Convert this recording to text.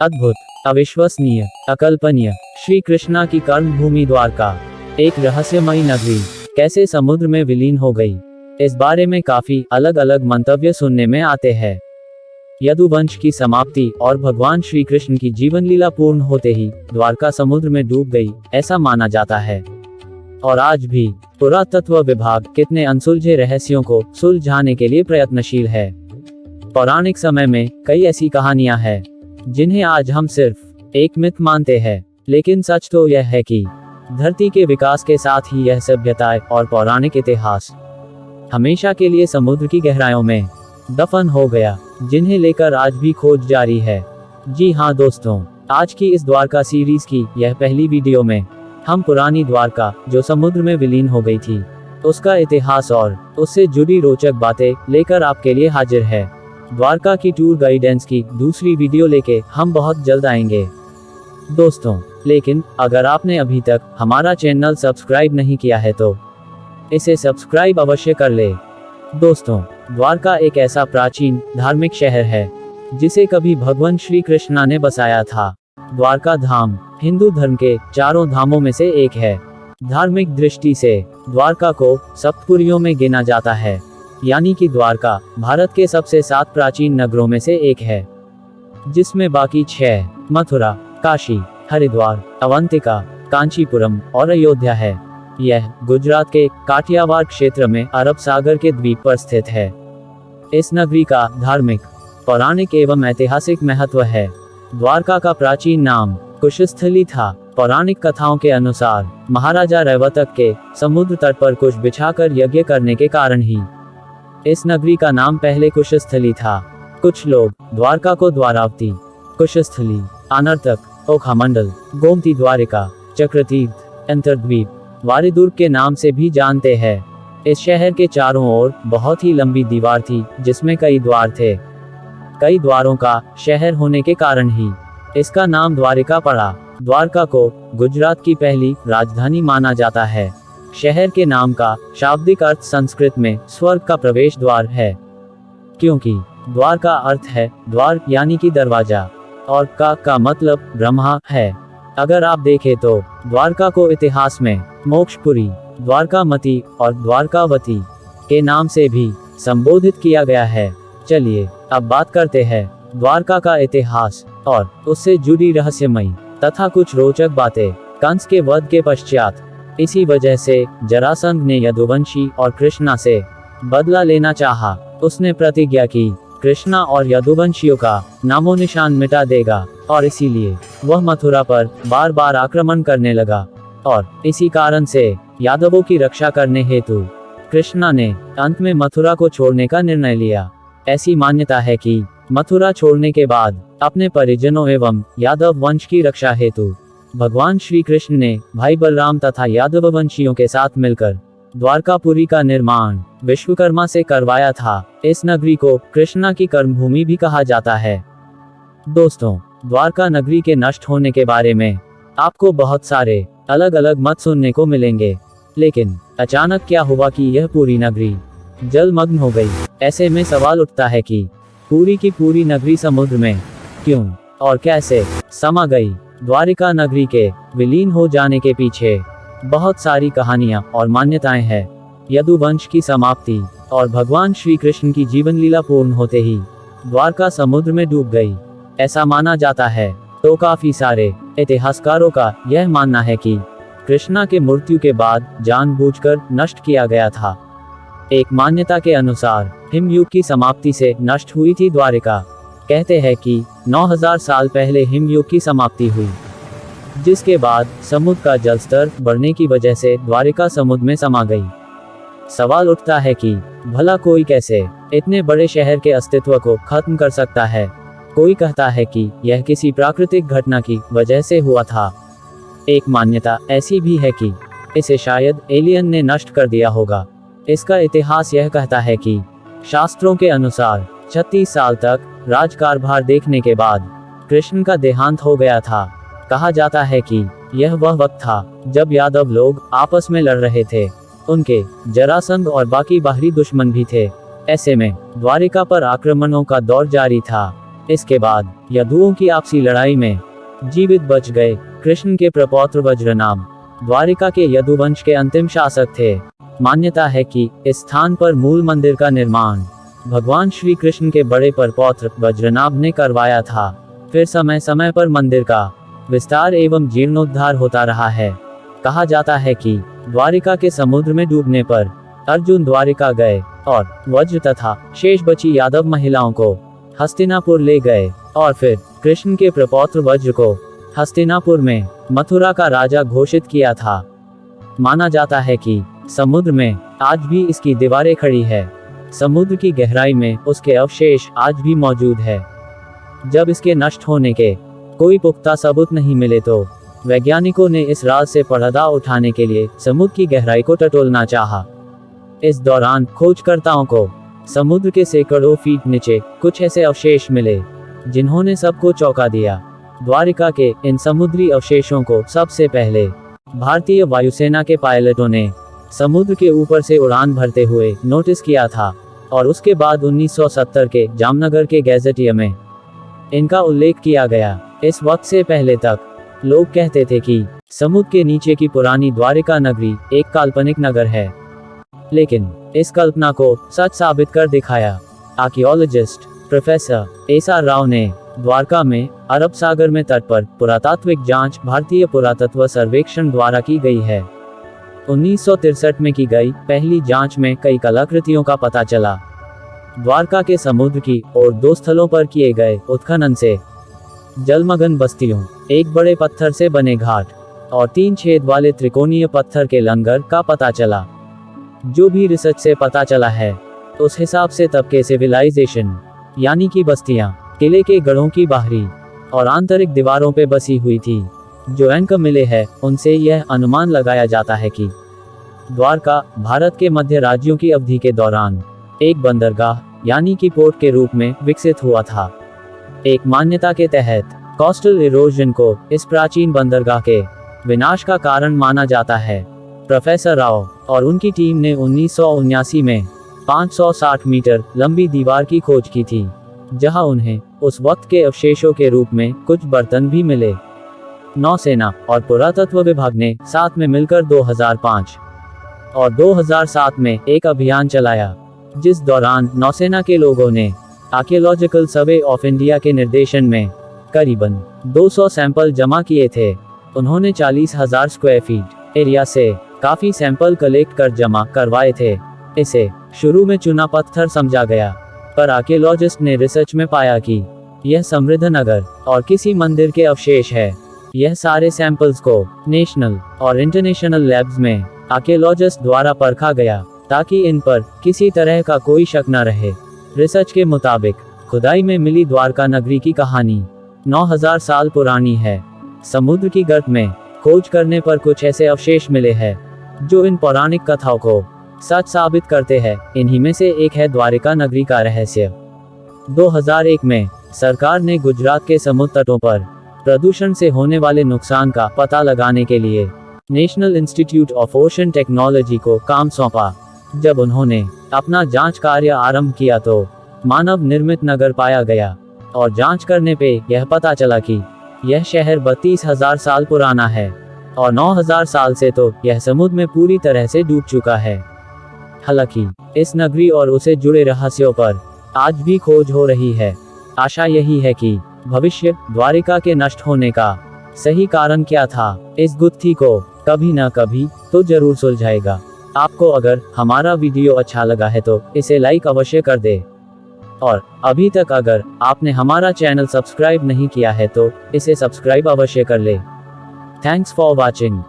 अद्भुत, अविश्वसनीय, अकल्पनीय, श्री कृष्णा की कर्मभूमि द्वारका, एक रहस्यमयी नगरी, कैसे समुद्र में विलीन हो गई। इस बारे में काफी अलग अलग मंतव्य सुनने में आते हैं। यदुवंश की समाप्ति और भगवान श्री कृष्ण की जीवन लीला पूर्ण होते ही द्वारका समुद्र में डूब गई, ऐसा माना जाता है। और आज भी पुरातत्व विभाग कितने अनसुलझे रहस्यों को सुलझाने के लिए प्रयत्नशील है। पौराणिक समय में कई ऐसी कहानियां हैं जिन्हें आज हम सिर्फ एक मिथ मानते हैं, लेकिन सच तो यह है कि धरती के विकास के साथ ही यह सभ्यताएं और पौराणिक इतिहास हमेशा के लिए समुद्र की गहराइयों में दफन हो गया, जिन्हें लेकर आज भी खोज जारी है। जी हाँ दोस्तों, आज की इस द्वारका सीरीज की यह पहली वीडियो में हम पुरानी द्वारका, जो समुद्र में विलीन हो गई थी, उसका इतिहास और उससे जुड़ी रोचक बातें लेकर आपके लिए हाजिर है। द्वारका की टूर गाइडेंस की दूसरी वीडियो लेके हम बहुत जल्द आएंगे दोस्तों, लेकिन अगर आपने अभी तक हमारा चैनल सब्सक्राइब नहीं किया है तो इसे सब्सक्राइब अवश्य कर ले। दोस्तों, द्वारका एक ऐसा प्राचीन धार्मिक शहर है जिसे कभी भगवान श्री कृष्णा ने बसाया था। द्वारका धाम हिंदू धर्म के चारों धामों में से एक है। धार्मिक दृष्टि से द्वारका को सप्तपुरियों में गिना जाता है, यानी कि द्वारका भारत के सबसे 7 प्राचीन नगरों में से एक है, जिसमें बाकी 6 मथुरा, काशी, हरिद्वार, अवंतिका, कांचीपुरम और अयोध्या है। यह गुजरात के काठियावाड़ क्षेत्र में अरब सागर के द्वीप पर स्थित है। इस नगरी का धार्मिक, पौराणिक एवं ऐतिहासिक महत्व है। द्वारका का प्राचीन नाम कुशस्थली था। पौराणिक कथाओं के अनुसार महाराजा रैवतक के समुद्र तट पर कुश बिछाकर यज्ञ करने के कारण ही इस नगरी का नाम पहले कुशस्थली था। कुछ लोग द्वारका को द्वारावती, कुशस्थली, आनर्तक, ओखामंडल, गोमती द्वारिका, चक्रतीर्थ, अंतर्द्वीप, वारिदुर्ग के नाम से भी जानते हैं। इस शहर के चारों ओर बहुत ही लंबी दीवार थी, जिसमें कई द्वार थे। कई द्वारों का शहर होने के कारण ही इसका नाम द्वारिका पड़ा। द्वारका को गुजरात की पहली राजधानी माना जाता है। शहर के नाम का शाब्दिक अर्थ संस्कृत में स्वर्ग का प्रवेश द्वार है, क्योंकि द्वार का अर्थ है द्वार यानी कि दरवाजा, और का मतलब ब्रह्मा है। अगर आप देखें तो द्वारका को इतिहास में मोक्षपुरी, द्वारकामती और द्वारकावती के नाम से भी संबोधित किया गया है। चलिए अब बात करते हैं द्वारका का इतिहास और उससे जुड़ी रहस्यमयी तथा कुछ रोचक बातें। कंस के वध के पश्चात इसी वजह से जरासंध ने यदुवंशी और कृष्णा से बदला लेना चाहा। उसने प्रतिज्ञा की कृष्णा और यदुवंशियों का नामो निशान मिटा देगा, और इसीलिए वह मथुरा पर बार बार आक्रमण करने लगा। और इसी कारण से यादवों की रक्षा करने हेतु कृष्णा ने अंत में मथुरा को छोड़ने का निर्णय लिया। ऐसी मान्यता है कि मथुरा छोड़ने के बाद अपने परिजनों एवं यादव वंश की रक्षा हेतु भगवान श्री कृष्ण ने भाई बलराम तथा यादव वंशियों के साथ मिलकर द्वारकापुरी का निर्माण विश्वकर्मा से करवाया था। इस नगरी को कृष्णा की कर्मभूमि भी कहा जाता है। दोस्तों, द्वारका नगरी के नष्ट होने के बारे में आपको बहुत सारे अलग अलग मत सुनने को मिलेंगे, लेकिन अचानक क्या हुआ कि यह पूरी नगरी जलमग्न हो गई। ऐसे में सवाल उठता है कि पूरी की पूरी नगरी समुद्र में क्यों और कैसे समा गई। द्वारिका नगरी के विलीन हो जाने के पीछे बहुत सारी कहानियां और मान्यताएं हैं। यदुवंश की समाप्ति और भगवान श्री कृष्ण की जीवन लीला पूर्ण होते ही द्वारका समुद्र में डूब गई, ऐसा माना जाता है। तो काफी सारे इतिहासकारों का यह मानना है कि कृष्णा के मृत्यु के बाद जानबूझकर नष्ट किया गया था। एक मान्यता के अनुसार हिमयुग की समाप्ति से नष्ट हुई थी द्वारिका। कहते हैं कि 9000 साल पहले हिमयुग की समाप्ति हुई, जिसके बाद समुद्र का जलस्तर बढ़ने की वजह से द्वारिका समुद्र में समा गई। सवाल उठता है कि भला कोई कैसे इतने बड़े शहर के अस्तित्व को खत्म कर सकता है। कोई कहता है कि यह किसी प्राकृतिक घटना की वजह से हुआ था। एक मान्यता ऐसी भी है कि इसे शायद एलियन ने नष्ट कर दिया होगा। इसका इतिहास यह कहता है कि शास्त्रों के अनुसार 36 साल तक राजकारभार देखने के बाद कृष्ण का देहांत हो गया था। कहा जाता है कि यह वह वक्त था जब यादव लोग आपस में लड़ रहे थे। उनके जरासंध और बाकी बाहरी दुश्मन भी थे। ऐसे में द्वारिका पर आक्रमणों का दौर जारी था। इसके बाद यदुओं की आपसी लड़ाई में जीवित बच गए कृष्ण के प्रपौत्र वज्रनाभ द्वारिका के यदुवंश के अंतिम शासक थे। मान्यता है कि इस स्थान पर मूल मंदिर का निर्माण भगवान श्री कृष्ण के बड़े परपौत्र वज्रनाभ ने करवाया था। फिर समय समय पर मंदिर का विस्तार एवं जीर्णोद्धार होता रहा है। कहा जाता है कि द्वारिका के समुद्र में डूबने पर अर्जुन द्वारिका गए और वज्र तथा शेष बची यादव महिलाओं को हस्तिनापुर ले गए और फिर कृष्ण के प्रपौत्र वज्र को हस्तिनापुर में मथुरा का राजा घोषित किया था। माना जाता है कि समुद्र में आज भी इसकी दीवारें खड़ी है। समुद्र की गहराई में उसके अवशेष आज भी मौजूद है। जब इसके नष्ट होने के कोई पुख्ता सबूत नहीं मिले तो वैज्ञानिकों ने इस राज से पर्दा उठाने के लिए समुद्र की गहराई को टटोलना चाहा। इस दौरान खोजकर्ताओं को समुद्र के सैकड़ों फीट नीचे कुछ ऐसे अवशेष मिले जिन्होंने सबको चौंका दिया। द्वारिका के इन समुद्री अवशेषों को सबसे पहले भारतीय वायुसेना के पायलटों ने समुद्र के ऊपर से उड़ान भरते हुए नोटिस किया था और उसके बाद 1970 के जामनगर के गैजेटियर में इनका उल्लेख किया गया। इस वक्त से पहले तक लोग कहते थे कि समुद्र के नीचे की पुरानी द्वारिका नगरी एक काल्पनिक नगर है, लेकिन इस कल्पना को सच साबित कर दिखाया। Archaeologist professor SR. राव ने द्वारका में अरब सागर में तट पर पुरातात्विक जांच भारतीय पुरातत्व सर्वेक्षण द्वारा की गई है। 1963 में की गई पहली जांच में कई कलाकृतियों का पता चला। द्वारका के समुद्र की और 2 स्थलों पर किए गए उत्खनन से जलमग्न बस्तियों, एक बड़े पत्थर से बने घाट और 3 छेद वाले त्रिकोणीय पत्थर के लंगर का पता चला। जो भी रिसर्च से पता चला है उस हिसाब से तब के सिविलाइजेशन यानी कि बस्तियां किले के गढ़ों की बाहरी और आंतरिक दीवारों पे बसी हुई थी। जो अंक मिले हैं उनसे यह अनुमान लगाया जाता है कि द्वारका भारत के मध्य राज्यों की अवधि के दौरान एक बंदरगाह यानी कि पोर्ट के रूप में विकसित हुआ था। एक मान्यता के तहत कोस्टल इरोजन को इस प्राचीन बंदरगाह के विनाश का कारण माना जाता है। प्रोफेसर राव और उनकी टीम ने 1979 में 560 मीटर लंबी दीवार की खोज की थी, जहां उन्हें उस वक्त के अवशेषों के रूप में कुछ बर्तन भी मिले। नौसेना और पुरातत्व विभाग ने साथ में मिलकर 2005 और 2007 में एक अभियान चलाया, जिस दौरान नौसेना के लोगों ने आर्कियोलॉजिकल सर्वे ऑफ इंडिया के निर्देशन में करीबन 200 सैंपल जमा किए थे। उन्होंने 40,000 स्क्वायर फीट एरिया से काफी सैंपल कलेक्ट कर जमा करवाए थे। इसे शुरू में चुना पत्थर समझा गया, पर आर्कियोलॉजिस्ट ने रिसर्च में पाया कि यह समृद्ध नगर और किसी मंदिर के अवशेष है। यह सारे सैंपल्स को नेशनल और इंटरनेशनल लैब्स में आर्कियोलॉजिस्ट द्वारा परखा गया ताकि इन पर किसी तरह का कोई शक न रहे। रिसर्च के मुताबिक खुदाई में मिली द्वारका नगरी की कहानी 9000 साल पुरानी है। समुद्र की गर्त में खोज करने पर कुछ ऐसे अवशेष मिले हैं जो इन पौराणिक कथाओं को सच साबित करते हैं। इन्हीं में से एक है द्वारिका नगरी का रहस्य। 2001 में सरकार ने गुजरात के समुद्र तटों पर प्रदूषण से होने वाले नुकसान का पता लगाने के लिए national institute of ocean technology को काम सौंपा। जब उन्होंने अपना जांच कार्य आरंभ किया तो मानव निर्मित नगर पाया गया और जांच करने पे यह पता चला कि यह शहर 32,000 साल पुराना है और 9,000 साल से तो यह समुद्र में पूरी तरह से डूब चुका है। हालांकि इस नगरी और उसे जुड़े रहस्यों पर आज भी खोज हो रही है। आशा यही है कि भविष्य द्वारिका के नष्ट होने का सही कारण क्या था, इस गुत्थी को कभी न कभी तो जरूर सुलझाएगा। आपको अगर हमारा वीडियो अच्छा लगा है तो इसे लाइक अवश्य कर दे और अभी तक अगर आपने हमारा चैनल सब्सक्राइब नहीं किया है तो इसे सब्सक्राइब अवश्य कर ले। Thanks for watching.